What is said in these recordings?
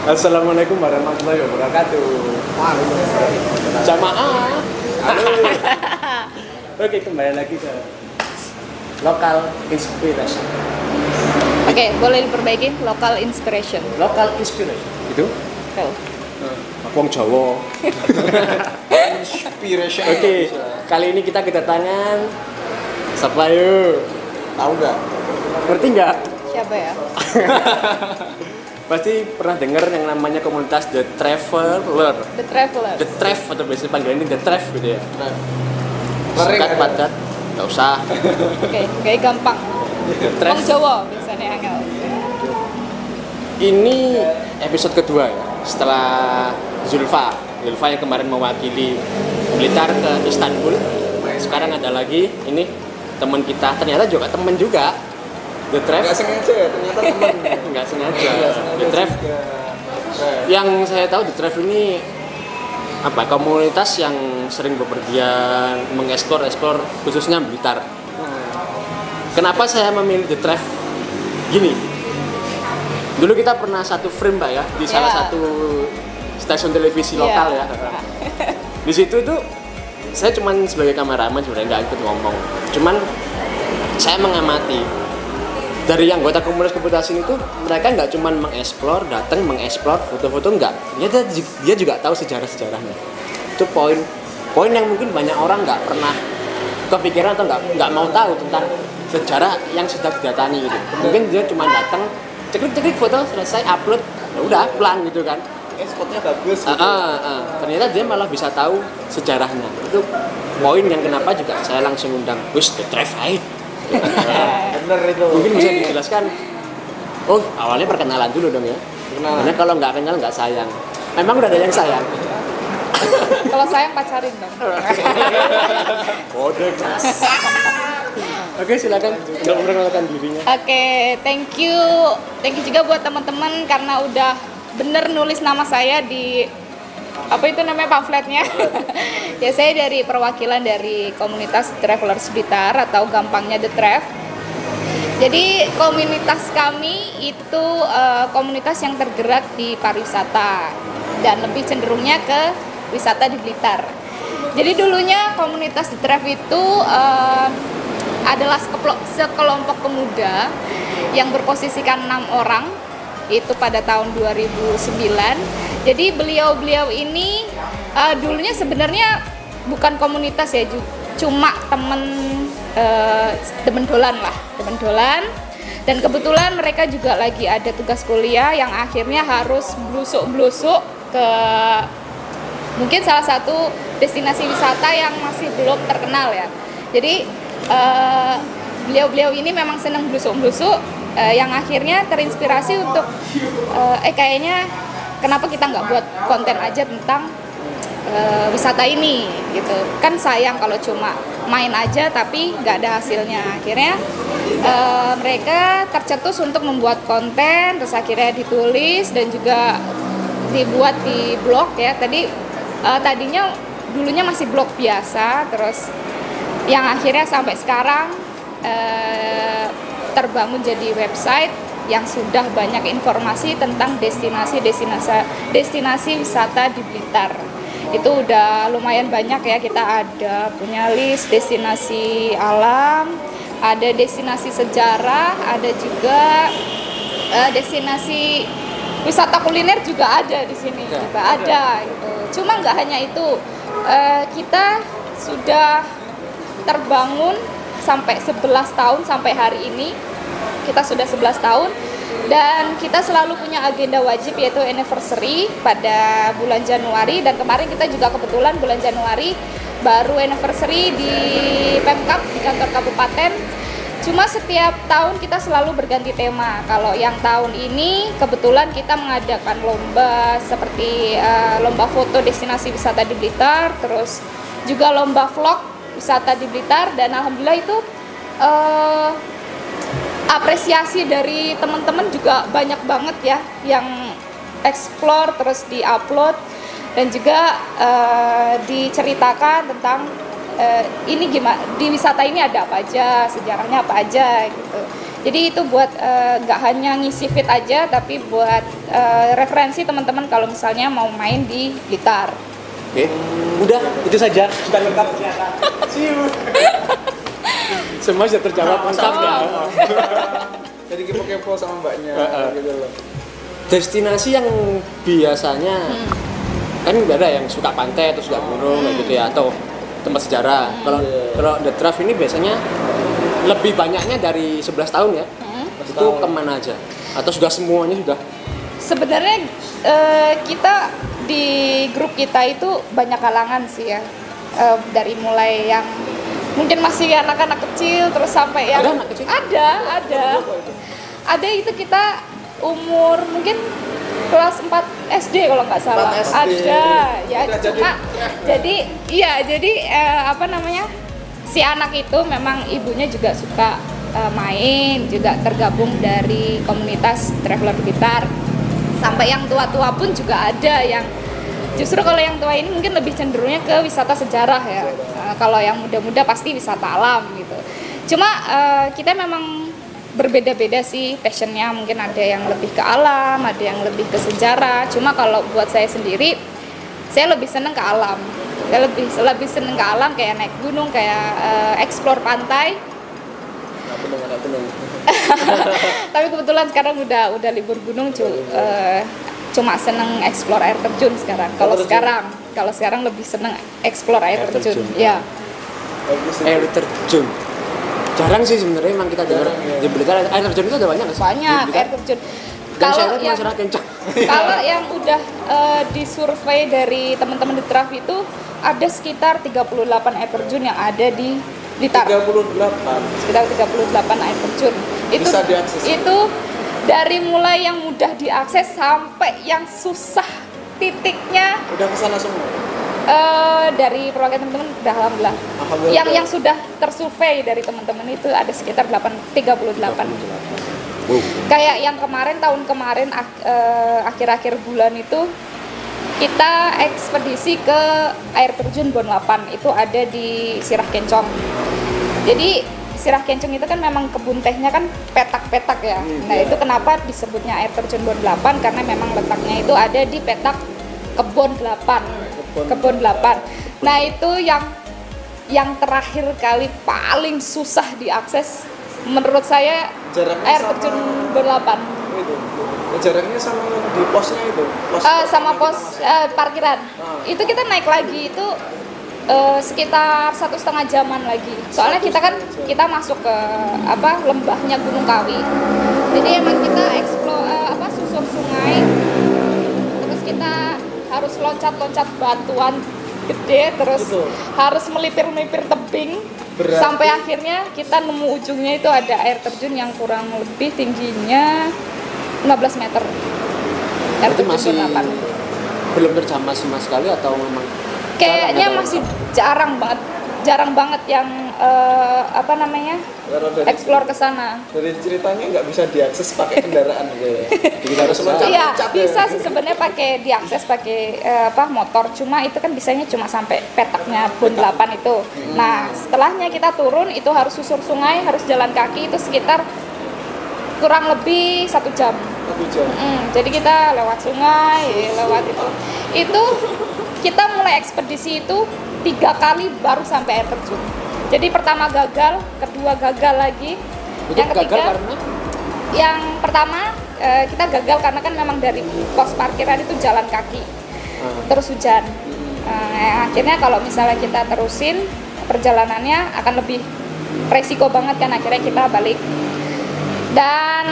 Assalamualaikum warahmatullahi wabarakatuh. Jamaah. Oke, kembali lagi ke Local Inspiration. Oke, boleh diperbaiki Local Inspiration. Local Inspiration. Itu? Tuh. Aku wong Jawa. Inspiration. Oke, kali ini kita kedatangan siapa yuk? Tahu nggak? Ngerti nggak? Siapa ya? Pasti pernah dengar yang namanya komunitas The Traveler. The Traveler. The Trev atau biasanya panggilannya The Trev gitu ya. Lari Singkat nggak? padat, nggak usah. Oke, kayak gampang. The Trev. Wong Jawa biasanya angel. Ini episode kedua ya, setelah Zulfa yang kemarin mewakili Blitar ke Istanbul. Sekarang ada lagi, ini teman kita, ternyata juga teman juga, The Trev. Nggak sengaja ya, ternyata teman. Nggak sengaja. The Trev. Yang saya tahu The Trev ini apa? Komunitas yang sering bepergian, mengeksplor khususnya Blitar. Kenapa saya memilih The Trev? Gini. Dulu kita pernah satu frame Mbak ya di salah satu stasiun televisi lokal ya. Di situ tuh saya cuman sebagai kameramen sebenarnya nggak ikut ngomong. Cuman saya mengamati dari anggota komunitas ini tuh mereka nggak cuman mengeksplor, datang mengeksplor foto-foto enggak. Dia juga tahu sejarah-sejarahnya. Itu poin yang mungkin banyak orang nggak pernah kepikiran atau nggak mau tahu tentang sejarah yang sudah didatangi gitu. Mungkin dia cuma datang ceklik foto selesai upload ya udah pulang gitu kan. Spotnya bagus. Ternyata dia malah bisa tahu sejarahnya. Itu poin yang kenapa juga saya langsung undang Gus The Trev aja. Bener itu. Mungkin bisa dijelaskan. Oh, awalnya perkenalan dulu dong ya. Karena kalau nggak kenal nggak sayang. Memang udah ada yang sayang. Kalau sayang pacarin dong. Kode kelas. Oke, silakan untuk memperkenalkan dirinya. Oke, thank you juga buat teman-teman karena udah bener nulis nama saya di apa itu namanya pamfletnya. Ya, saya dari perwakilan dari komunitas Travelers Blitar atau gampangnya The Trev. Jadi komunitas kami itu komunitas yang tergerak di pariwisata dan lebih cenderungnya ke wisata di Blitar. Jadi dulunya komunitas The Trev itu adalah sekelompok pemuda yang berposisikan 6 orang itu pada tahun 2009. Jadi beliau ini dulunya sebenarnya bukan komunitas ya, cuma temen dolan. Dan kebetulan mereka juga lagi ada tugas kuliah yang akhirnya harus blusuk ke mungkin salah satu destinasi wisata yang masih belum terkenal ya. Jadi beliau ini memang senang blusuk yang akhirnya terinspirasi untuk kayaknya kenapa kita nggak buat konten aja tentang wisata ini gitu kan, sayang kalau cuma main aja tapi nggak ada hasilnya. Akhirnya mereka tercetus untuk membuat konten, terus akhirnya ditulis dan juga dibuat di blog ya. Tadinya dulunya masih blog biasa, terus yang akhirnya sampai sekarang terbangun jadi website yang sudah banyak informasi tentang destinasi wisata di Blitar. Itu udah lumayan banyak ya, kita ada punya list destinasi alam, ada destinasi sejarah, ada juga destinasi wisata kuliner juga ada di sini, juga ada gitu. Cuma nggak hanya itu, kita sudah terbangun sampai 11 tahun sampai hari ini. Kita sudah 11 tahun dan kita selalu punya agenda wajib yaitu anniversary pada bulan Januari, dan kemarin kita juga kebetulan bulan Januari baru anniversary di Pemkab di kantor kabupaten. Cuma setiap tahun kita selalu berganti tema. Kalau yang tahun ini kebetulan kita mengadakan lomba seperti lomba foto destinasi wisata di Blitar, terus juga lomba vlog wisata di Blitar, dan alhamdulillah itu apresiasi dari teman-teman juga banyak banget ya yang explore terus di-upload dan juga diceritakan tentang ini gimana di wisata ini ada apa aja, sejarahnya apa aja gitu. Jadi itu buat nggak hanya ngisi fit aja, tapi buat referensi teman-teman kalau misalnya mau main di Blitar. Oke, udah itu saja, sudah lengkap. See you. Semua sudah terjawab lengkap ya. Jadi kepo-kepo sama mbaknya gitu loh. Destinasi yang biasanya kan ada yang suka pantai atau suka gunung kayak gitu ya, atau tempat sejarah. Kalau The Trav ini biasanya lebih banyaknya dari 11 tahun ya. Itu kemana aja? Atau sudah semuanya sudah? Sebenarnya kita di grup kita itu banyak kalangan sih ya. Dari mulai yang mungkin masih anak-anak kecil terus sampai yang ada anak kecil? Ada itu kita umur mungkin kelas 4 SD kalau nggak salah. Ada ya, cuma jadi apa namanya, si anak itu memang ibunya juga suka main, juga tergabung dari komunitas Traveler Blitar. Sampai yang tua-tua pun juga ada yang justru kalau yang tua ini mungkin lebih cenderungnya ke wisata sejarah ya. Kalau yang muda-muda pasti wisata alam gitu. Cuma kita memang berbeda-beda sih passionnya, mungkin ada yang lebih ke alam, ada yang lebih ke sejarah. Cuma kalau buat saya sendiri, saya lebih seneng ke alam. Saya lebih seneng ke alam, kayak naik gunung, kayak explore pantai. Tapi kebetulan sekarang udah libur gunung, cuma seneng explore air terjun sekarang. Kalau sekarang lebih seneng explore air terjun. Ya. Air terjun. Jarang sih sebenarnya, emang kita dengar di Blitar air terjun itu ada banyak nggak sih? Banyak air terjun. Kalau yang udah disurvei dari teman-teman di Trav itu ada sekitar 38 air terjun yang ada di Blitar. 38. Sekitar 38 air terjun. Bisa diakses. Itu dari mulai yang mudah diakses sampai yang susah titiknya. Udah kesana semua. Dari perwakilan teman-teman udah alhamdulillah. Yang sudah tersurvei dari teman-teman itu ada sekitar 38. Kayak yang tahun kemarin akhir-akhir bulan itu kita ekspedisi ke air terjun Bon 8, itu ada di Sirah Kencong. Jadi Sirah Kencong itu kan memang kebun tehnya kan petak-petak ya. Nah itu kenapa disebutnya air terjun Bon 8, karena memang letaknya itu ada di petak kebun 8. Nah itu yang terakhir kali paling susah diakses menurut saya. Jaraknya air terjun Bon 8. Itu jaraknya sama yang di posnya itu. Sama pos parkiran. Itu kita naik lagi itu sekitar 1,5 jaman lagi. Soalnya kita masuk ke lembahnya Gunung Kawi. Jadi emang kita explore susur sungai. Terus kita harus loncat-loncat batuan gede, terus harus melipir-melipir tebing. Berat. Sampai akhirnya kita nemu ujungnya itu ada air terjun yang kurang lebih tingginya 15 meter. Itu masih belum terjamah sama sekali atau memang? Kayaknya masih jarang banget yang explore ke sana. Dari ceritanya nggak bisa diakses pakai kendaraan gitu ya. Jadi harus loncat. Iya, bisa sih sebenarnya diakses pakai motor. Cuma itu kan bisanya cuma sampai petaknya Bon 8 itu. Nah, setelahnya kita turun itu harus susur sungai, harus jalan kaki itu sekitar kurang lebih 1 jam. 1 jam. Jadi kita lewat sungai, lewat itu. Itu kita mulai ekspedisi itu 3 kali baru sampai air terjun. Jadi pertama gagal, kedua gagal lagi. Itu yang ketiga, karena? Yang pertama kita gagal karena kan memang dari pos parkiran itu jalan kaki, terus hujan. Akhirnya kalau misalnya kita terusin perjalanannya akan lebih resiko banget kan, akhirnya kita balik. Dan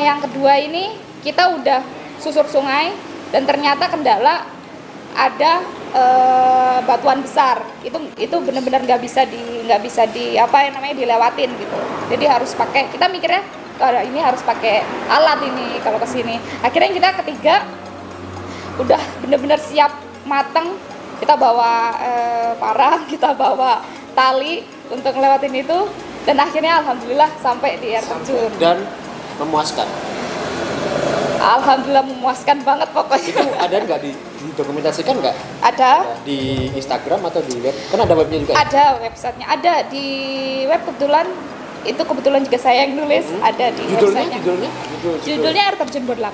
yang kedua ini kita udah susur sungai dan ternyata kendala ada batuan besar, itu benar-benar nggak bisa dilewatin gitu. Jadi harus pakai, kita mikirnya ini harus pakai alat ini kalau kesini. Akhirnya kita ketiga udah benar-benar siap mateng, kita bawa parang, kita bawa tali untuk ngelewatin itu, dan akhirnya alhamdulillah sampai di air terjun. Dan memuaskan. Alhamdulillah memuaskan banget pokoknya. Itu ada nggak didokumentasikan nggak? Ada. Di Instagram atau di web? Kan ada webnya juga. Ada websitenya. Ada di web kebetulan itu kebetulan juga saya yang nulis, ada di website-nya. Judulnya Air Terjun Bon 8.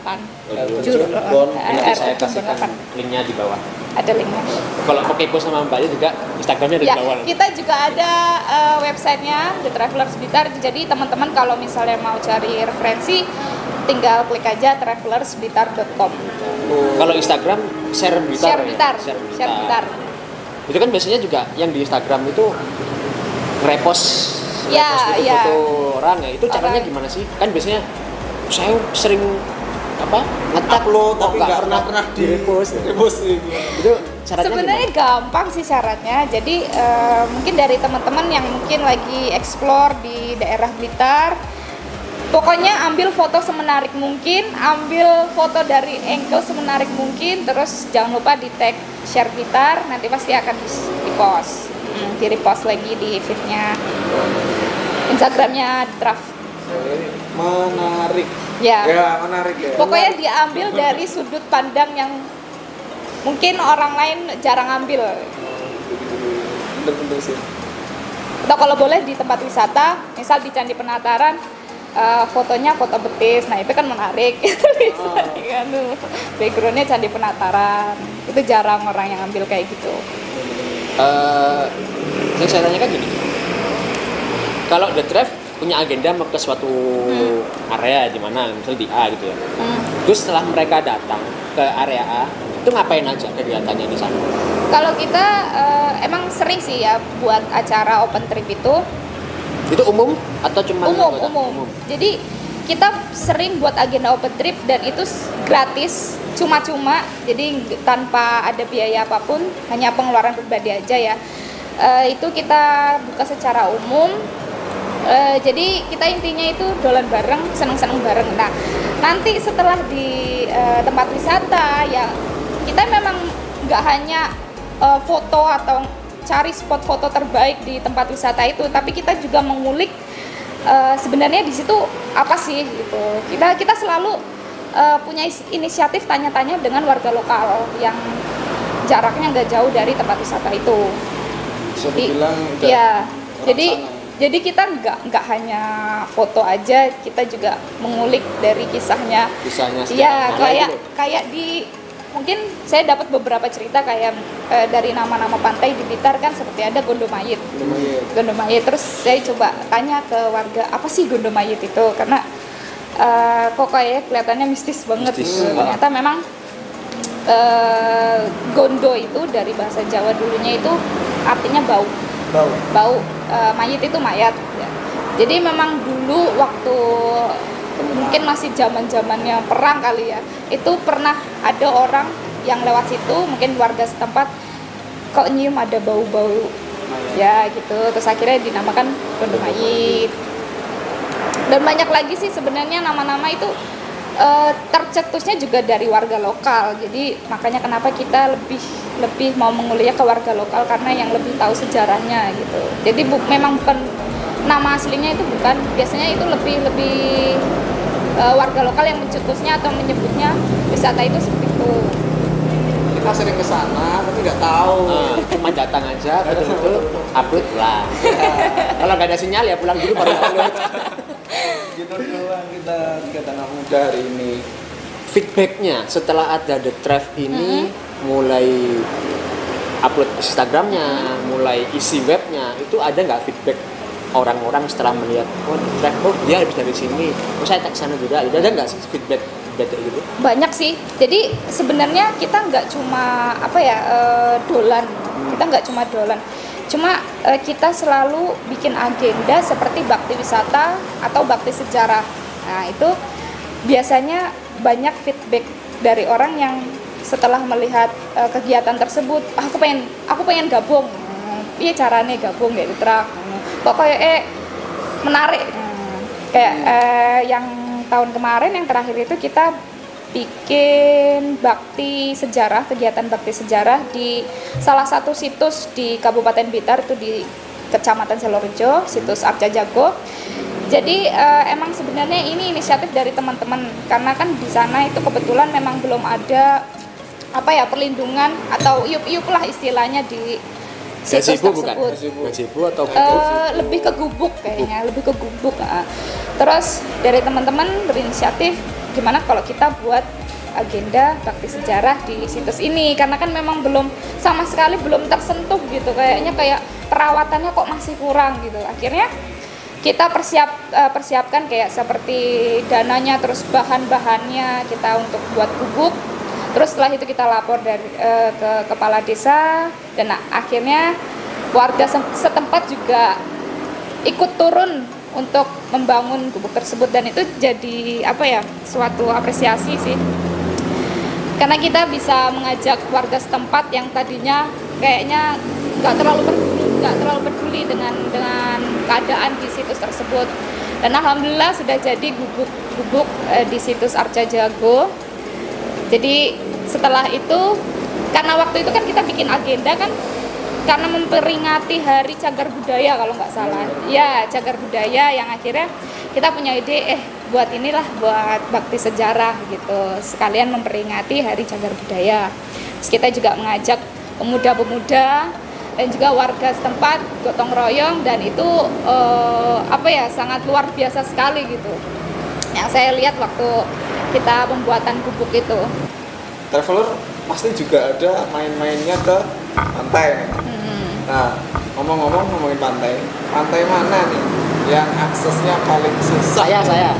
Nanti saya kasihkan linknya di bawah. Ada linknya. Kalau mau kepo sama Mbaknya juga Instagramnya ada di bawah. Kita juga ada websitenya The Travelers Blitar. Jadi teman-teman kalau misalnya mau cari referensi, tinggal klik aja travelersblitar.com. Kalau Instagram Share Blitar. Share Blitar. Itu kan biasanya juga yang di Instagram itu repost foto orang ya. Itu caranya gimana sih? Kan biasanya saya sering nge-tag tapi nggak pernah di repost itu caranya sebenarnya gampang sih syaratnya. Jadi mungkin dari teman-teman yang mungkin lagi explore di daerah Blitar, pokoknya ambil foto semenarik mungkin, ambil foto dari angle semenarik mungkin, terus jangan lupa di tag Share Blitar, nanti pasti akan di repost lagi di feednya Instagramnya Draft. Menarik. Ya, menarik ya. Pokoknya diambil dari sudut pandang yang mungkin orang lain jarang ambil. Bener-bener sih. Atau kalau boleh di tempat wisata, misal di Candi Penataran, fotonya foto betis, nah itu kan menarik. Itu bisa backgroundnya Candi Penataran, itu jarang orang yang ambil kayak gitu. Yang saya tanyakan gini, kalau The Drive punya agenda mau ke suatu area di mana, misalnya di A gitu ya. Terus setelah mereka datang ke area A, itu ngapain aja kegiatannya di sana? Kalau kita emang sering sih ya buat acara open trip itu. Itu umum atau cuma umum. Jadi kita sering buat agenda open trip dan itu gratis, cuma-cuma, jadi tanpa ada biaya apapun, hanya pengeluaran pribadi aja ya. Itu kita buka secara umum. Jadi kita intinya itu dolan bareng, seneng-seneng bareng. Nah, nanti setelah di tempat wisata ya kita memang nggak hanya foto atau cari spot foto terbaik di tempat wisata itu, tapi kita juga mengulik sebenarnya di situ apa sih gitu. Kita selalu punya inisiatif tanya-tanya dengan warga lokal yang jaraknya nggak jauh dari tempat wisata itu. Bisa dibilang jadi kita nggak hanya foto aja, kita juga mengulik dari kisahnya. Iya, kayak di mungkin saya dapat beberapa cerita kayak dari nama-nama pantai di Blitar kan seperti ada Gondomayit. Terus saya coba tanya ke warga apa sih Gondomayit itu, karena kok kayak kelihatannya mistis banget. Ternyata memang Gondo itu dari bahasa Jawa dulunya itu artinya bau. Mayit itu mayat ya. Jadi memang dulu waktu mungkin masih zamannya perang kali ya, itu pernah ada orang yang lewat situ, mungkin warga setempat kok nyium ada bau-bau ya gitu, terus akhirnya dinamakan Gondomayit. Dan banyak lagi sih sebenarnya nama-nama itu tercetusnya juga dari warga lokal. Jadi makanya kenapa kita lebih mau mengulik ke warga lokal, karena yang lebih tahu sejarahnya gitu. Jadi memang bukan nama aslinya, itu bukan, biasanya itu lebih warga lokal yang mencetusnya atau menyebutnya wisata itu seperti itu. Kita sering ke sana tapi nggak tahu. Cuma datang aja, betul-betul upload pulang. Kalau nggak ada sinyal ya pulang dulu baru upload. Gitu doang kita kegiatan anak muda hari ini. Feedbacknya setelah ada The Drive ini, mulai upload Instagramnya, mulai isi webnya, itu ada nggak feedback orang-orang setelah melihat The Drive, dia habis dari sini, saya tag sana juga, ada nggak sih feedback gitu? Banyak sih. Jadi sebenarnya kita nggak cuma dolan, kita nggak cuma dolan. Cuma kita selalu bikin agenda seperti bakti wisata atau bakti sejarah. Nah itu biasanya banyak feedback dari orang yang setelah melihat kegiatan tersebut, aku pengen gabung. Iya caranya gabung ya Tra. Pokoknya menarik. Kayak yang tahun kemarin yang terakhir itu kita bikin kegiatan bakti sejarah di salah satu situs di Kabupaten Blitar, itu di Kecamatan Selorejo, situs Arca Jago. Jadi emang sebenarnya ini inisiatif dari teman-teman, karena kan di sana itu kebetulan memang belum ada perlindungan atau iup lah istilahnya di situs Gazebo bukan? tersebut. Gazebo atau Lebih ke gubuk kayaknya, lebih ke gubuk. Terus dari teman-teman berinisiatif gimana kalau kita buat agenda bakti sejarah di situs ini, karena kan memang belum sama sekali belum tersentuh gitu, kayaknya kayak perawatannya kok masih kurang gitu. Akhirnya kita persiapkan kayak seperti dananya, terus bahan-bahannya kita untuk buat gubuk. Terus setelah itu kita lapor ke kepala desa, dan akhirnya warga setempat juga ikut turun untuk membangun gubuk tersebut, dan itu jadi suatu apresiasi sih, karena kita bisa mengajak warga setempat yang tadinya kayaknya nggak terlalu peduli dengan keadaan di situs tersebut, dan alhamdulillah sudah jadi gubuk di situs Arca Jago. Jadi setelah itu, karena waktu itu kan kita bikin agenda kan karena memperingati Hari Cagar Budaya kalau nggak salah, ya Cagar Budaya, yang akhirnya kita punya ide buat bakti sejarah gitu, sekalian memperingati Hari Cagar Budaya. Terus kita juga mengajak pemuda-pemuda dan juga warga setempat gotong royong, dan itu sangat luar biasa sekali gitu yang saya lihat waktu kita pembuatan gubuk itu. Traveler pasti juga ada main-mainnya ke pantai nih. Nah, ngomongin pantai mana nih yang aksesnya paling susah? Saya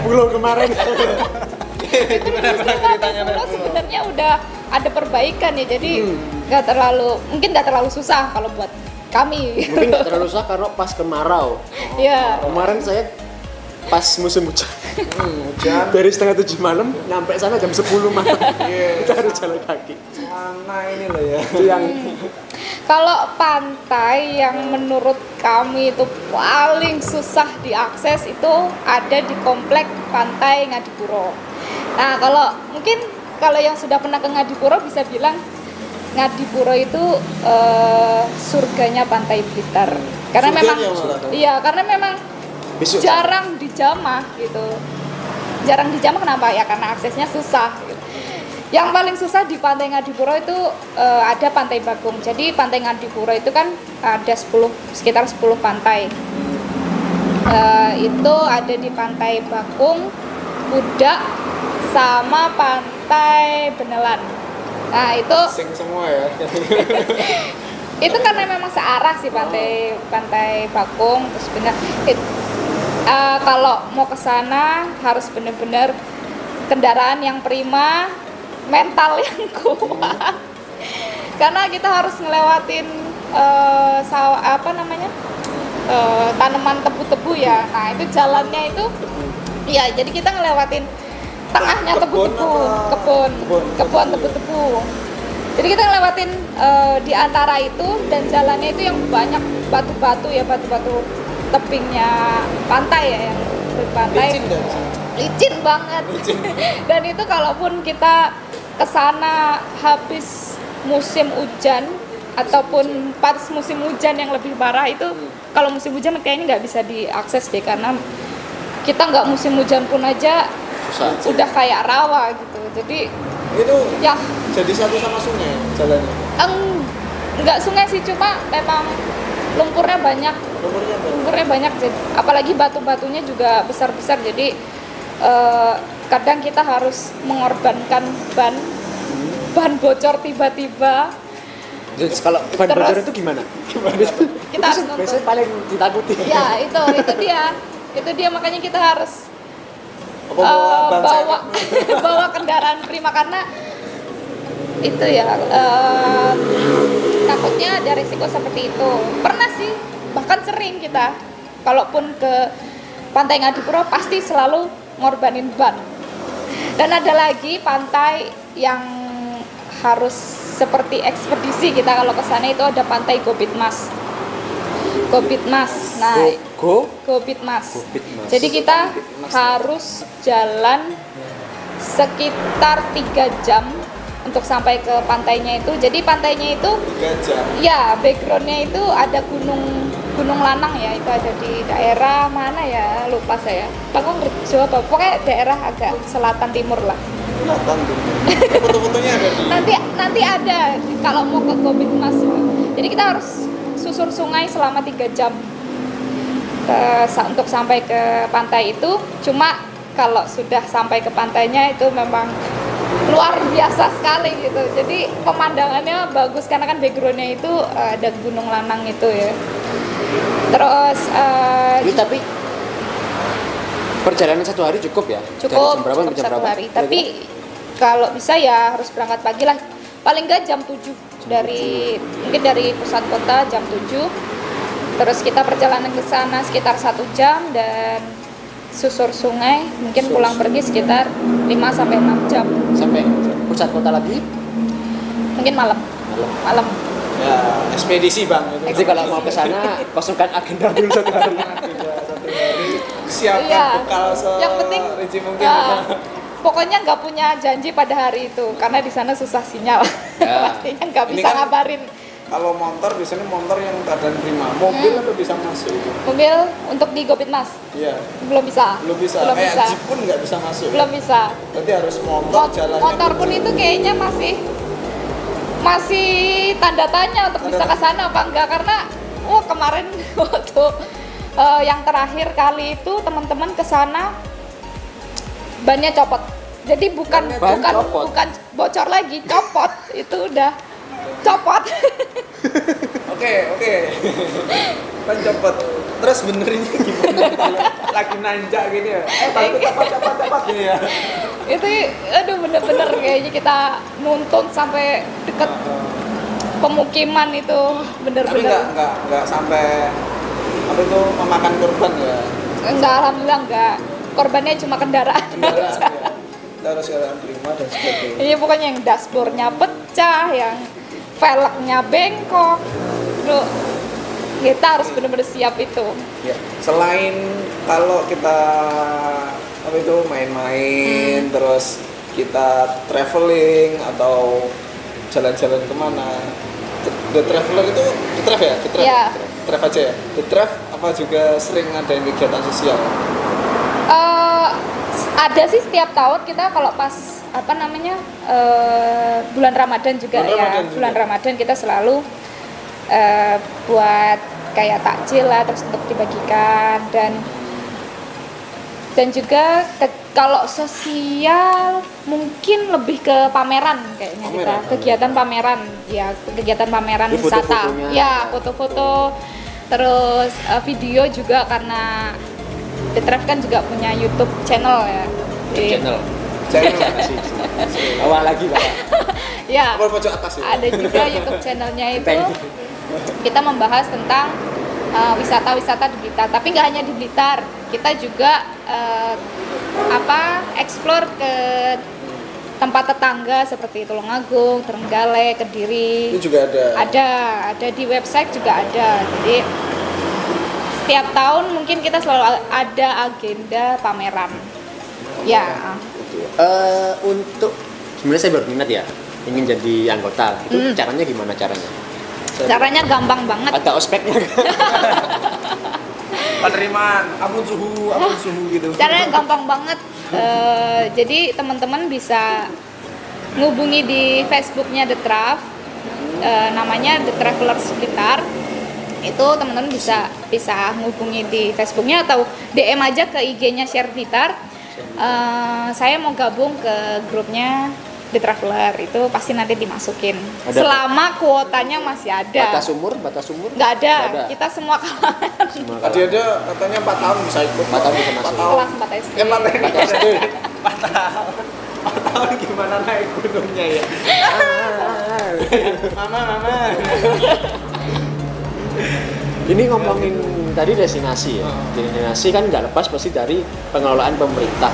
Pulau kemarin. Gimana ceritanya? Pulau sebenarnya udah ada perbaikan ya, jadi mungkin nggak terlalu susah kalau buat kami. Mungkin nggak terlalu susah karena pas kemarau. Iya. Kemarin saya pas musim hujan. Hujan. Dari setengah 7 malam nyampe sana jam 10 malam. Kita harus jalan kaki. Mana ini loh ya? Itu yang Kalau pantai yang menurut kami itu paling susah diakses itu ada di komplek Pantai Ngadipuro. Nah, kalau yang sudah pernah ke Ngadipuro bisa bilang Ngadipuro itu surganya Pantai Blitar. Karena memang jarang dijamah gitu. Jarang dijamah kenapa? Ya karena aksesnya susah gitu. Yang paling susah di Pantai Ngadipuro itu ada Pantai Bakung. Jadi Pantai Ngadipuro itu kan ada sekitar 10 pantai. Itu ada di Pantai Bakung, Pudak, sama Pantai Benelan. Nah itu sing semua ya. itu karena memang searah sih Pantai Bakung, terus kalau mau ke sana harus benar-benar kendaraan yang prima, mental yang kuat, karena kita harus ngelewatin tanaman tebu-tebu ya. Nah itu jalannya itu ya, jadi kita ngelewatin tengahnya tebu-tebu, kebun tebu-tebu. Jadi kita ngelewatin di antara itu, dan jalannya itu yang banyak batu-batu tebingnya pantai ya, yang pantai licin banget. Dan itu kalaupun kita kesana habis musim hujan ataupun pas musim hujan yang lebih parah itu, kalau musim hujan kayaknya nggak bisa diakses deh, karena kita nggak musim hujan pun aja udah kayak rawa gitu. Jadi itu ya jadi satu sama sungai jalannya? Nggak sungai sih, cuma memang lumpurnya banyak, jadi, apalagi batu-batunya juga besar-besar, jadi kadang kita harus mengorbankan ban bocor tiba-tiba. Jadi kalau ban bocor itu gimana? Kita harus nonton. Biasanya paling ditakuti. Ya itu dia makanya kita harus bawa kendaraan prima, karena itu ya takutnya ada risiko seperti itu. Pernah sih, bahkan sering kita kalaupun ke Pantai Ngadipuro pasti selalu ngorbanin ban. Dan ada lagi pantai yang harus seperti ekspedisi kita kalau ke sana, itu ada Pantai Gobitmas. Nah, Gobitmas. Jadi kita harus jalan sekitar 3 jam untuk sampai ke pantainya itu. Jadi pantainya itu 3 jam. Ya, backgroundnya itu ada gunung Lanang ya, itu ada di daerah mana ya, lupa saya. Pangongrejo apa, pokoknya daerah agak selatan timur lah. Selatan timur. Foto-fotonya ada di. Nanti ada kalau mau ke Gobitmas. Jadi kita harus susur sungai selama 3 jam untuk sampai ke pantai itu. Cuma kalau sudah sampai ke pantainya itu memang luar biasa sekali gitu. Jadi pemandangannya bagus karena kan backgroundnya itu ada Gunung Lanang itu ya. Terus tapi perjalanan 1 hari cukup ya? Cukup, dari jam berapa cukup sampai jam 1 berapa? hari. Tapi kalau bisa ya harus berangkat pagi lah. Paling nggak jam 7 mungkin dari pusat kota jam 7. Terus kita perjalanan ke sana sekitar 1 jam dan susur sungai mungkin pulang pergi sekitar 5 sampai 6 jam. Sampai pusat kota lagi? Mungkin malam. Ya, ekspedisi Bang. Jadi kalau mau ke sana kosongkan agenda dulu 1 hari. Siapkan Iya. bekal Yang penting serinci mungkin. pokoknya nggak punya janji pada hari itu karena di sana susah sinyal. Ya. Pastinya nggak Ini bisa kan- ngabarin. Kalau motor biasanya motor yang keadaan prima, mobil atau bisa masuk? Mobil untuk di Gopit Mas Iya, belum bisa. belum bisa. Belum Kayak bisa. jeep pun nggak bisa masuk. Belum bisa. Berarti harus motor jalannya. Motor pun itu kayaknya masih tanda tanya untuk bisa ke sana apa enggak karena kemarin waktu yang terakhir kali itu teman-teman ke sana bannya copot. Jadi bukan bocor lagi, copot. Itu udah copot. Oke. Kan cepet. Terus benerinnya gimana? Lagi nanjak gini ya. Bantu cepat gini ya. Itu aduh bener-bener kayaknya kita nuntun sampai deket pemukiman itu Tapi bener-bener. nggak sampai apa itu memakan korban ya. Enggak, alhamdulillah enggak. Korbannya cuma kendaraan. Kendaraan ya. Kita harus kendaraan prima dan sebagainya. Iya pokoknya yang dashboardnya pecah, yang velgnya bengkok. Duh, kita harus bener-bener siap itu. Ya, selain kalau kita apa itu main-main terus kita traveling atau jalan-jalan kemana, The Traveler itu The Trav ya? The Trav, Iya. Trav aja ya? The Trav apa juga sering ngadain kegiatan sosial? Ada sih setiap tahun kita kalau pas bulan Ramadan juga bulan Ramadan kita selalu buat kayak takjil lah terus untuk dibagikan dan juga kalau sosial mungkin lebih ke pameran kayaknya kita kegiatan pameran Di wisata foto-fotonya. ya foto-foto terus video juga karena The Trav kan juga punya YouTube channel ya. Channel. Channel Awal lagi Pak. Ya. apa pojok atas ya? Ada juga YouTube channelnya itu kita membahas tentang wisata-wisata di Blitar. Tapi nggak hanya di Blitar, kita juga explore ke tempat tetangga seperti Tulungagung, Trenggalek, Kediri. Itu juga ada. Ada di website juga ada. Jadi setiap tahun mungkin kita selalu ada agenda pameran. Ya. Untuk sebenarnya saya berminat ya ingin jadi anggota. Itu caranya gimana caranya? Caranya gampang banget. Ada ospeknya kan? Penerimaan, ampun suhu gitu. Caranya gampang banget. Jadi teman-teman bisa ngubungi di Facebooknya The Trav, namanya The Travelers Blitar. Itu teman-teman bisa ngubungi di Facebooknya atau DM aja ke IG-nya Share Blitar. Saya mau gabung ke grupnya The Traveler, itu pasti nanti dimasukin. Ada selama kuotanya masih ada. Batas umur? Nggak ada. Kita semua kalangan. Tadi ada katanya 4 tahun bisa ikut. 4 tahun bisa masuk. Kelas 4 SD. 4 SD. 4 tahun gimana naik gunungnya ya? Mama. Ini ngomongin tadi destinasi ya. Destinasi kan nggak lepas pasti dari pengelolaan pemerintah.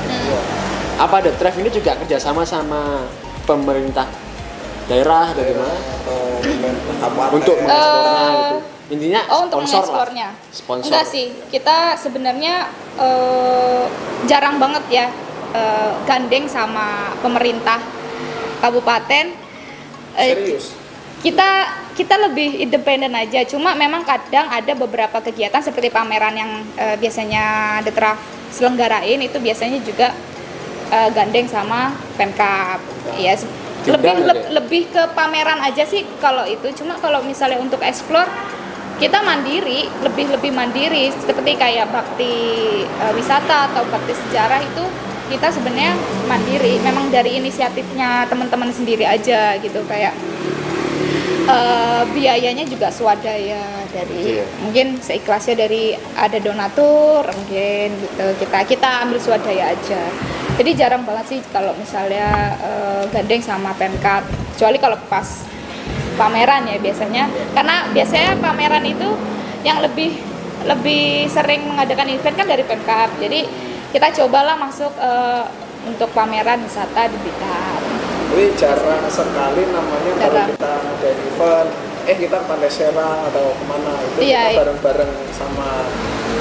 Apa The Trav ini juga kerjasama sama pemerintah daerah atau gimana? Untuk mengeksplornya gitu. Intinya untuk sponsor lah. mengeksplornya. Sponsor. Enggak sih, kita sebenarnya jarang banget ya gandeng sama pemerintah kabupaten. Serius? Kita lebih independen aja. Cuma memang kadang ada beberapa kegiatan seperti pameran yang biasanya The Trav selenggarain itu biasanya juga gandeng sama Pemkab. Ya lebih ke pameran aja sih kalau itu. Cuma kalau misalnya untuk explore kita mandiri, lebih mandiri, seperti kayak bakti wisata atau bakti sejarah itu kita sebenarnya mandiri, memang dari inisiatifnya teman-teman sendiri aja gitu. Kayak biayanya juga swadaya dari mungkin seikhlasnya, dari ada donatur mungkin gitu, kita ambil swadaya aja. Jadi jarang banget sih kalau misalnya gandeng sama Pemkab, kecuali kalau pas pameran ya biasanya, karena biasanya pameran itu yang lebih sering mengadakan event kan dari Pemkab. Jadi kita cobalah masuk untuk pameran wisata di Blitar. Jadi jarang sekali namanya kalau kita ada event, kita Pantai Serang atau kemana itu kita bareng-bareng sama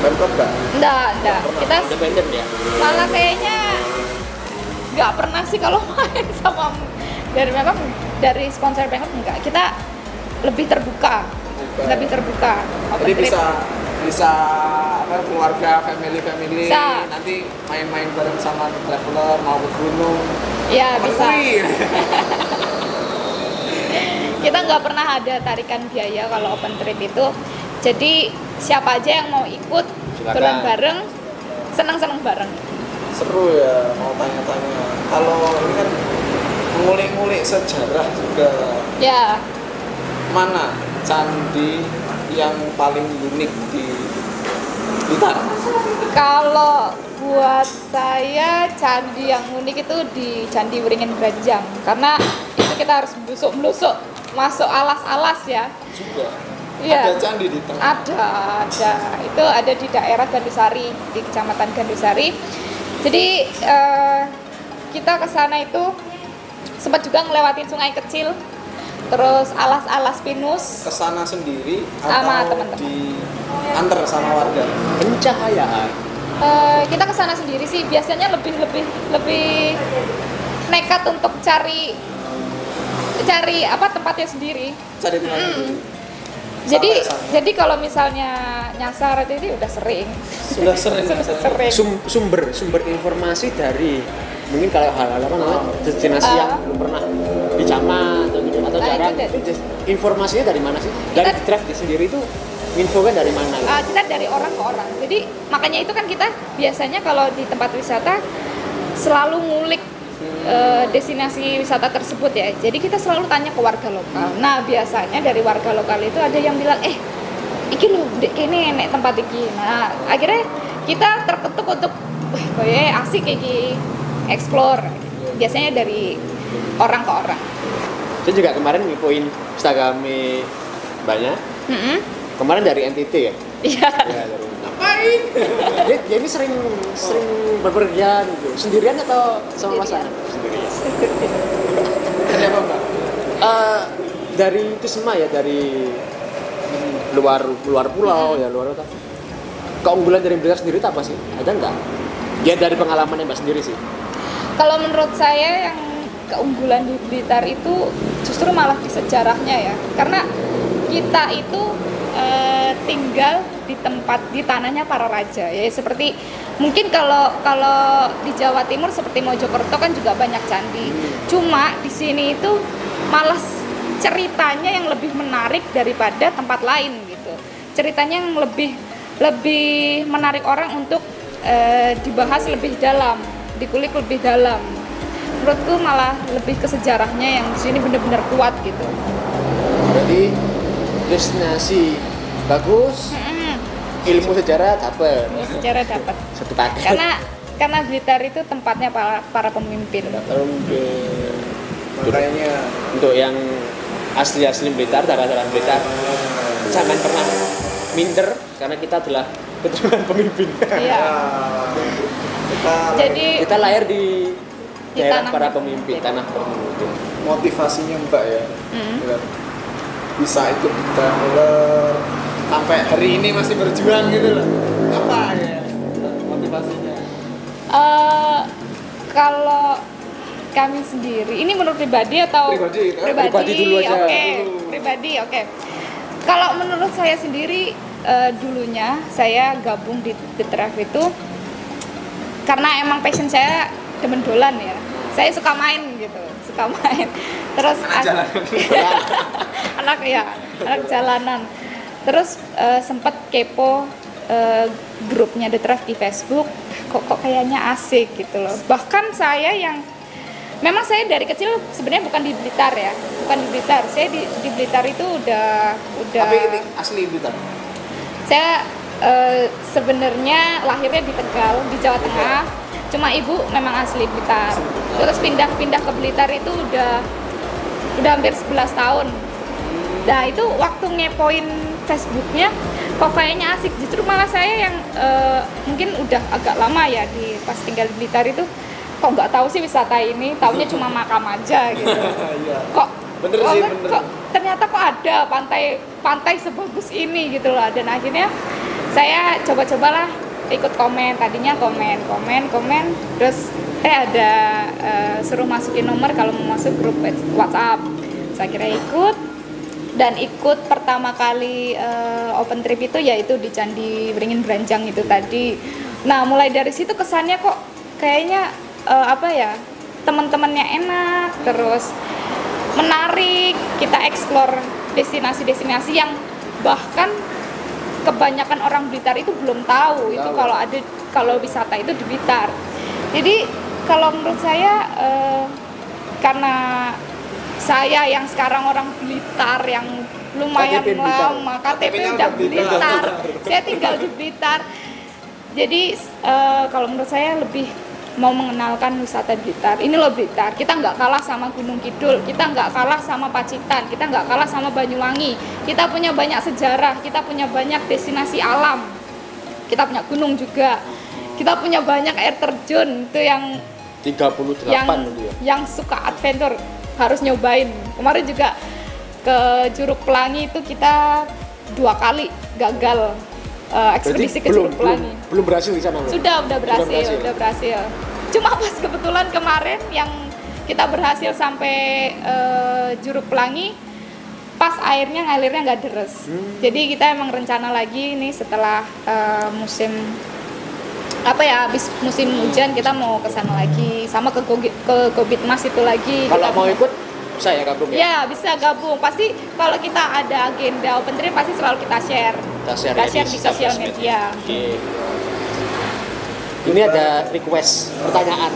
Pemkab Enggak. Kita independen ya. Malah kayaknya nggak pernah sih kalau main sama dari sponsor Pemkab, enggak. Kita lebih terbuka. Jadi bisa keluarga, family nanti main-main bareng sama traveler, mau ke gunung. Ya bisa. Kita nggak pernah ada tarikan biaya kalau open trip itu. Jadi siapa aja yang mau ikut jalan bareng, senang-senang bareng. Seru ya, mau tanya-tanya. Kalau ini kan ngulik-ngulik sejarah juga. Ya. Mana candi yang paling unik di Blitar? Kalau buat saya candi yang unik itu di Candi Wiringen Granjang, karena itu kita harus melusuk masuk alas-alas ya. Juga. Iya. Ada candi di tengah. Ada. Itu ada di daerah Gandusari, di Kecamatan Gandusari. Jadi kita ke sana itu sempat juga ngelewatin sungai kecil, terus alas-alas pinus. Ke sana sendiri sama atau teman-teman, diantar sama warga? Pencahayaan. Kita ke sana sendiri sih, biasanya lebih nekat untuk cari tempatnya sendiri. Cari tempat sendiri. Jadi kalau misalnya nyasar itu udah sering. Sudah sering. Sumber informasi dari mungkin kalau hal-hal apa namanya destinasi yang belum pernah dicamat atau jarang, itu informasinya dari mana sih? Dari drive sendiri itu infonya dari mana? Kita dari orang ke orang. Jadi makanya itu kan kita biasanya kalau di tempat wisata selalu ngulik destinasi wisata tersebut ya. Jadi kita selalu tanya ke warga lokal. Nah biasanya dari warga lokal itu ada yang bilang iki loh, ini enek tempat iki. Nah akhirnya kita terketuk untuk asik iki explore. Biasanya dari orang ke orang. Saya juga kemarin ngipoin Instagram banyak. Kemarin dari NTT ya. Iya. Ngapain? Dia ini sering berpergian gitu. Sendirian atau sama pasangan? Sendirian. Kenapa Mbak? Dari itu semua ya, dari luar pulau ya, luar kota. Keunggulan dari Blitar sendiri itu apa sih? Ada nggak? Ya dari pengalamannya Mbak sendiri sih. Kalau menurut saya yang keunggulan di Blitar itu justru malah di sejarahnya ya. Karena kita itu tinggal di tanahnya para raja ya, seperti mungkin kalau di Jawa Timur seperti Mojokerto kan juga banyak candi. Cuma di sini itu malah ceritanya yang lebih menarik daripada tempat lain gitu. Ceritanya yang lebih menarik orang untuk dibahas lebih dalam, dikulik lebih dalam. Menurutku malah lebih ke sejarahnya yang di sini benar-benar kuat gitu. Jadi destinasi bagus, ilmu sejarah dapat. Satu paket. Karena Blitar itu tempatnya para pemimpin. Makanya untuk yang asli Blitar, darah Blitar, jangan pernah minder karena kita adalah keturunan pemimpin. Iya. Jadi kita lahir di daerah para pemimpin, tanah pemimpin. Motivasinya Mbak ya. Bisa ikut traveler sampai hari ini masih berjuang gitu loh. Apa ya motivasinya? Kalau kami sendiri, ini menurut pribadi atau pribadi dulu aja. Pribadi. Kalau menurut saya sendiri, dulunya saya gabung di The Drive itu karena emang passion saya demen dolan ya. saya suka main gitu, suka main. Terus anak jalanan. Terus sempat kepo grupnya The Drive di Facebook, kok kayaknya asik gitu loh. Bahkan saya yang memang saya dari kecil sebenarnya bukan di Blitar ya, bukan di Blitar. Saya di Blitar itu udah. Tapi ini asli Blitar. Saya sebenarnya lahirnya di Tegal, di Jawa Tengah. Cuma ibu memang asli Blitar. Terus pindah ke Blitar itu udah hampir 11 tahun. Nah itu waktu ngepoin Facebooknya, kok kayaknya asik. Justru malah saya yang mungkin udah agak lama ya pas tinggal di Blitar itu, kok nggak tahu sih wisata ini, taunya cuma makam aja gitu. Kok bener sih, bener. Kok ternyata kok ada pantai sebagus ini gitu loh. Dan akhirnya saya coba-cobalah ikut komen. Tadinya komen, terus ada suruh masukin nomor kalau mau masuk grup WhatsApp. Saya kira ikut, dan ikut pertama kali open trip itu yaitu di Candi Beringin Branjang itu tadi. Nah mulai dari situ kesannya kok kayaknya teman-temannya enak, terus menarik. Kita explore destinasi-destinasi yang bahkan kebanyakan orang Blitar itu belum tahu itu kalau wisata itu di Blitar. Jadi kalau menurut saya karena saya yang sekarang orang Blitar yang lumayan lama, KTP udah Blitar, saya tinggal di Blitar. Jadi kalau menurut saya lebih mau mengenalkan wisata Blitar. Ini loh Blitar, kita nggak kalah sama Gunung Kidul, kita nggak kalah sama Pacitan, kita nggak kalah sama Banyuwangi. Kita punya banyak sejarah, kita punya banyak destinasi alam, kita punya gunung juga, kita punya banyak air terjun itu yang 38 yang suka adventure harus nyobain. Kemarin juga ke Curug Pelangi itu kita 2 kali gagal ekspedisi ke Curug Pelangi. Belum berhasil di sana. Udah berhasil. Cuma pas kebetulan kemarin yang kita berhasil sampai Curug Pelangi, pas ngalirnya nggak deres. Jadi kita emang rencana lagi nih setelah habis musim hujan kita mau ke sana lagi, sama ke Gobit Mas itu lagi. Kalau mau ikut bisa ya gabung ya? Ya bisa gabung. Pasti kalau kita ada agenda open trip pasti selalu kita share di sosial media. Oke. Ini ada request pertanyaan.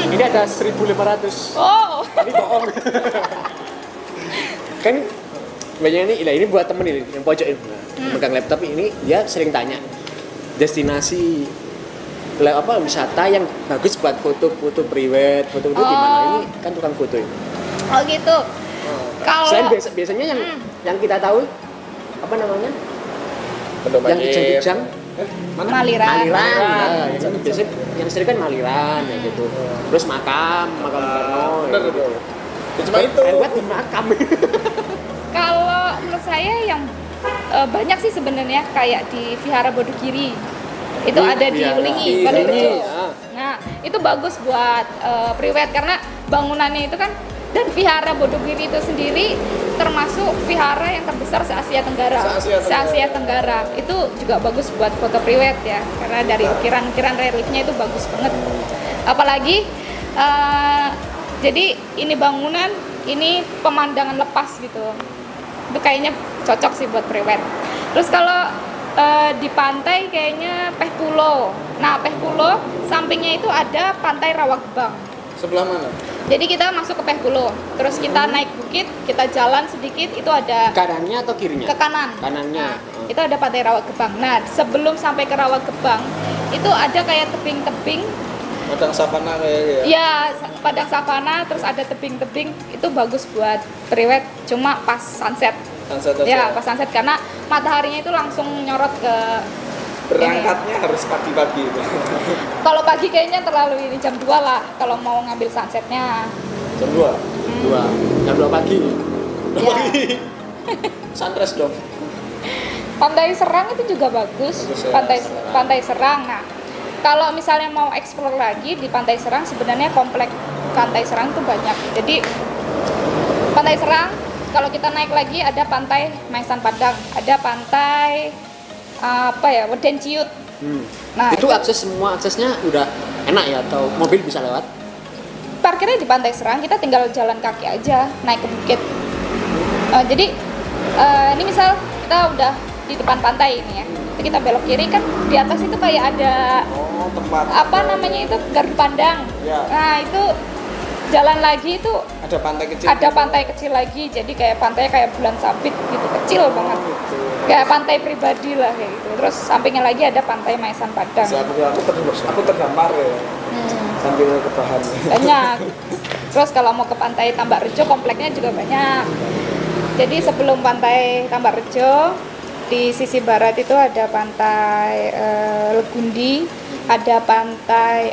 Ini ada 1.500. Oh. Ini bohong. Kan banyak ini buat temen ini yang pojok ini. Megang laptop ini dia sering tanya destinasi wisata yang bagus buat foto priwet, foto itu gimana? Ini kan tukang foto ini. Oh gitu. Kalau biasanya yang kita tahu apa namanya? Yang kijang-kijang Maliran. Nah, biasanya yang sering kan Maliran ya gitu. Terus makam Karno. Bener itu. Cuma itu. Buat di makam. Kalau menurut saya yang banyak sih sebenarnya kayak di Vihara Bodogiri. Itu ada di Ulingi, Balerejo. Nah, itu bagus buat priwet karena bangunannya itu kan, dan Vihara Bodogiri itu sendiri termasuk vihara yang terbesar se-Asia Tenggara. Itu juga bagus buat foto priwet ya, karena dari ukiran reliefnya itu bagus banget. Apalagi jadi ini bangunan, ini pemandangan lepas gitu. Itu kayaknya cocok sih buat priwet. Terus kalau di pantai kayaknya Peh Pulo. Nah, Peh Pulo sampingnya itu ada Pantai Rawagebang. Sebelah mana? Jadi kita masuk ke Peh Pulo, terus kita naik bukit, kita jalan sedikit, itu ada kanannya atau kirinya? Ke kanan. Kanannya. Nah, itu ada Pantai Rawagebang. Nah, sebelum sampai ke Rawagebang, itu ada kayak tebing-tebing. Padang savana kayak ya? Iya, padang savana, terus ada tebing-tebing. Itu bagus buat priwet, cuma pas sunset. Ya, pas sunset karena mataharinya itu langsung nyorot ke. Berangkatnya harus pagi-pagi itu. Kalau pagi kayaknya terlalu ini, jam 2 lah kalau mau ngambil sunsetnya. Jam 2? Jam 2 pagi. Ya. Sunrise dong. Pantai Serang itu juga bagus. Pantai Serang. Nah, kalau misalnya mau explore lagi di Pantai Serang, sebenarnya komplek Pantai Serang itu banyak. Jadi Pantai Serang, kalau kita naik lagi ada Pantai Maisan Padang, ada Pantai Weden Ciut. Nah, itu aksesnya udah enak ya, atau mobil bisa lewat? parkirnya di Pantai Serang, kita tinggal jalan kaki aja naik ke bukit. Jadi ini misal kita udah di depan pantai ini ya, kita belok kiri kan di atas itu kayak ada tempat apa namanya itu gardu pandang. Ya. Nah itu jalan lagi itu ada pantai kecil. Ada pantai kecil lagi, jadi kayak pantai kayak Bulan Sabit gitu, kecil banget. Kayak pantai pribadi lah kayak gitu. Terus sampingnya lagi ada pantai Maesan Padang. Aku terdampar ya. Sambil kebahan. Banyak. Terus kalau mau ke pantai Tambak Rejo, kompleknya juga banyak. Jadi sebelum pantai Tambak Rejo, di sisi barat itu ada pantai Legundi, ada pantai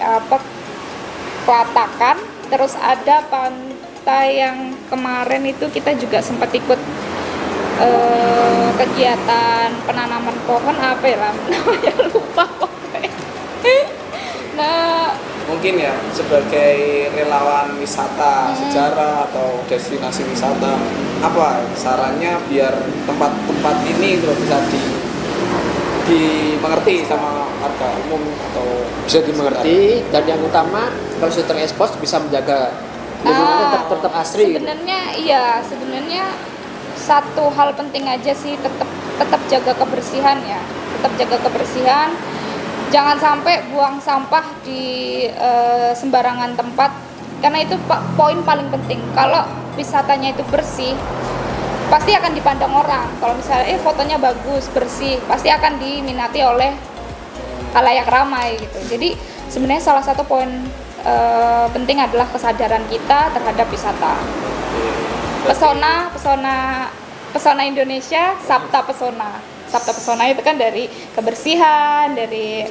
Pelatakan, terus ada pantai yang kemarin itu kita juga sempat ikut kegiatan penanaman pohon apa ya namanya lupa pokoknya. Nah mungkin ya sebagai relawan wisata sejarah atau destinasi wisata, apa sarannya biar tempat-tempat ini bisa dimengerti sama warga umum atau bisa dimengerti, dan yang utama kalau sudah terekspos bisa menjaga lingkungannya tetap asri. Sebenarnya gitu. Iya, sebenarnya satu hal penting aja sih, tetap jaga kebersihan ya, tetap jaga kebersihan. Jangan sampai buang sampah di sembarangan tempat, karena itu poin paling penting. Kalau wisatanya itu bersih, pasti akan dipandang orang. Kalau misalnya fotonya bagus, bersih, pasti akan diminati oleh khalayak ramai gitu. Jadi sebenarnya salah satu poin penting adalah kesadaran kita terhadap wisata. Pesona Indonesia, Sabta Pesona. Sabta Pesona itu kan dari kebersihan, dari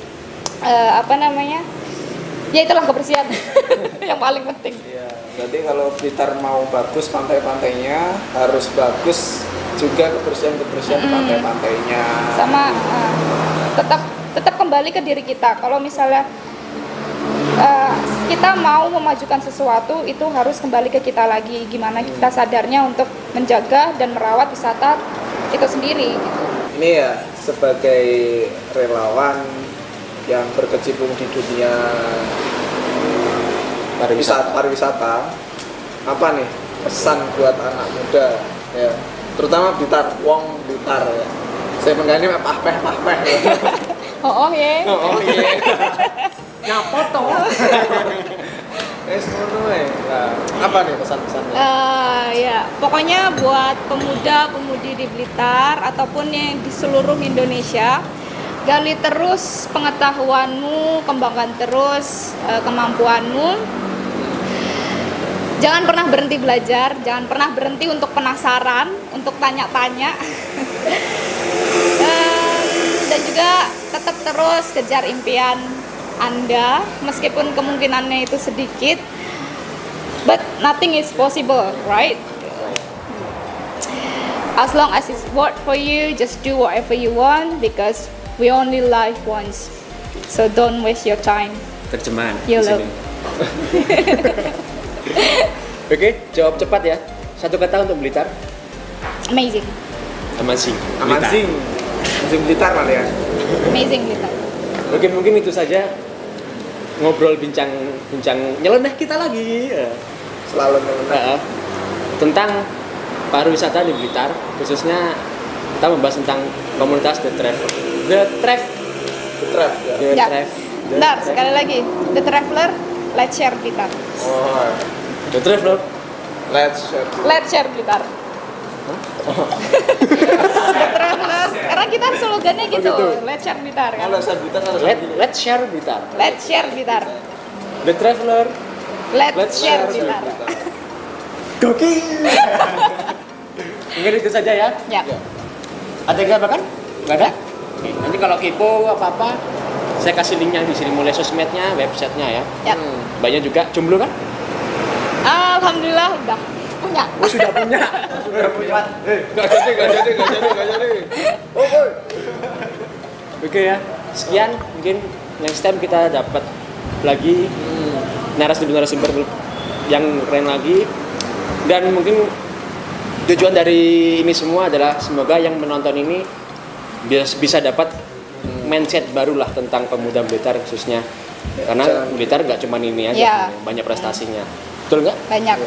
ya itulah kebersihan yang paling penting. Iya, berarti kalau Blitar mau bagus pantai-pantainya, harus bagus juga kebersihan pantai-pantainya. Sama tetap kembali ke diri kita. Kalau misalnya kita mau memajukan sesuatu, itu harus kembali ke kita lagi, gimana kita sadarnya untuk menjaga dan merawat wisata itu sendiri gitu. Ini ya sebagai relawan yang berkecimpung di dunia pariwisata, apa nih pesan buat anak muda ya, terutama Blitar, wong Blitar ya. Saya menggani pahpeh ya. Oh ya. Nyapa toh. Apa nih pesan-pesannya? Ya, pokoknya buat pemuda-pemudi di Blitar ataupun yang di seluruh Indonesia, gali terus pengetahuanmu, kembangkan terus kemampuanmu. Jangan pernah berhenti belajar, jangan pernah berhenti untuk penasaran, untuk tanya-tanya. Dan juga tetap terus kejar impian Anda, meskipun kemungkinannya itu sedikit, but nothing is possible, right? As long as it's worth for you, just do whatever you want, because we only live once, so don't waste your time. Terjemahan. YOLO. Oke, jawab cepat ya. Satu kata untuk Blitar. Amazing. Amazing. Musim Blitar kali ya. Amazing Blitar. Oke, mungkin itu saja ngobrol bincang nyeleneh kita lagi. Selalu nyeleneh. Tentang pariwisata di Blitar, khususnya kita membahas tentang komunitas The Traveler. Bentar, sekali lagi. The Traveler, let's share Blitar. Oh. The Traveler, Let's share Blitar. The Traveler, karena kita slogannya gitu. Let's share Blitar kan. Let's share Blitar. Let's share Blitar. The Traveler, Let's share Blitar. Gokil. Mungkin itu saja ya. Ya. Ada yang tambahkan? Nggak ada? Oke, nanti kalau kepo apa-apa, saya kasih linknya di sini, mulai sosmednya, websitenya ya. Ya. Banyak juga. Jomblo kan? Alhamdulillah udah punya. Oh, sudah punya. Gak jadi. Oke ya. Sekian, mungkin next time kita dapat lagi narasumber yang keren lagi. Dan mungkin tujuan dari ini semua adalah semoga yang menonton ini bisa dapat mindset barulah tentang pemuda Blitar khususnya. Karena Blitar nggak cuma ini aja, banyak prestasinya. Betul nggak? Banyak.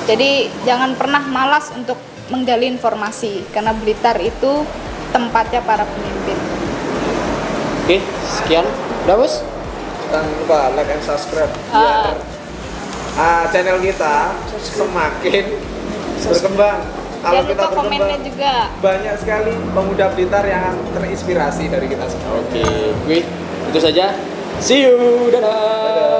Jadi jangan pernah malas untuk menggali informasi karena Blitar itu tempatnya para pemimpin. Oke, sekian. Udah, Bos? Jangan lupa like and subscribe biar channel kita semakin berkembang. Kalau Jangan kita lupa komennya berkembang, juga. banyak sekali pemuda Blitar yang terinspirasi dari kita semua. Oke, itu saja. See you. Dadah. Dadah.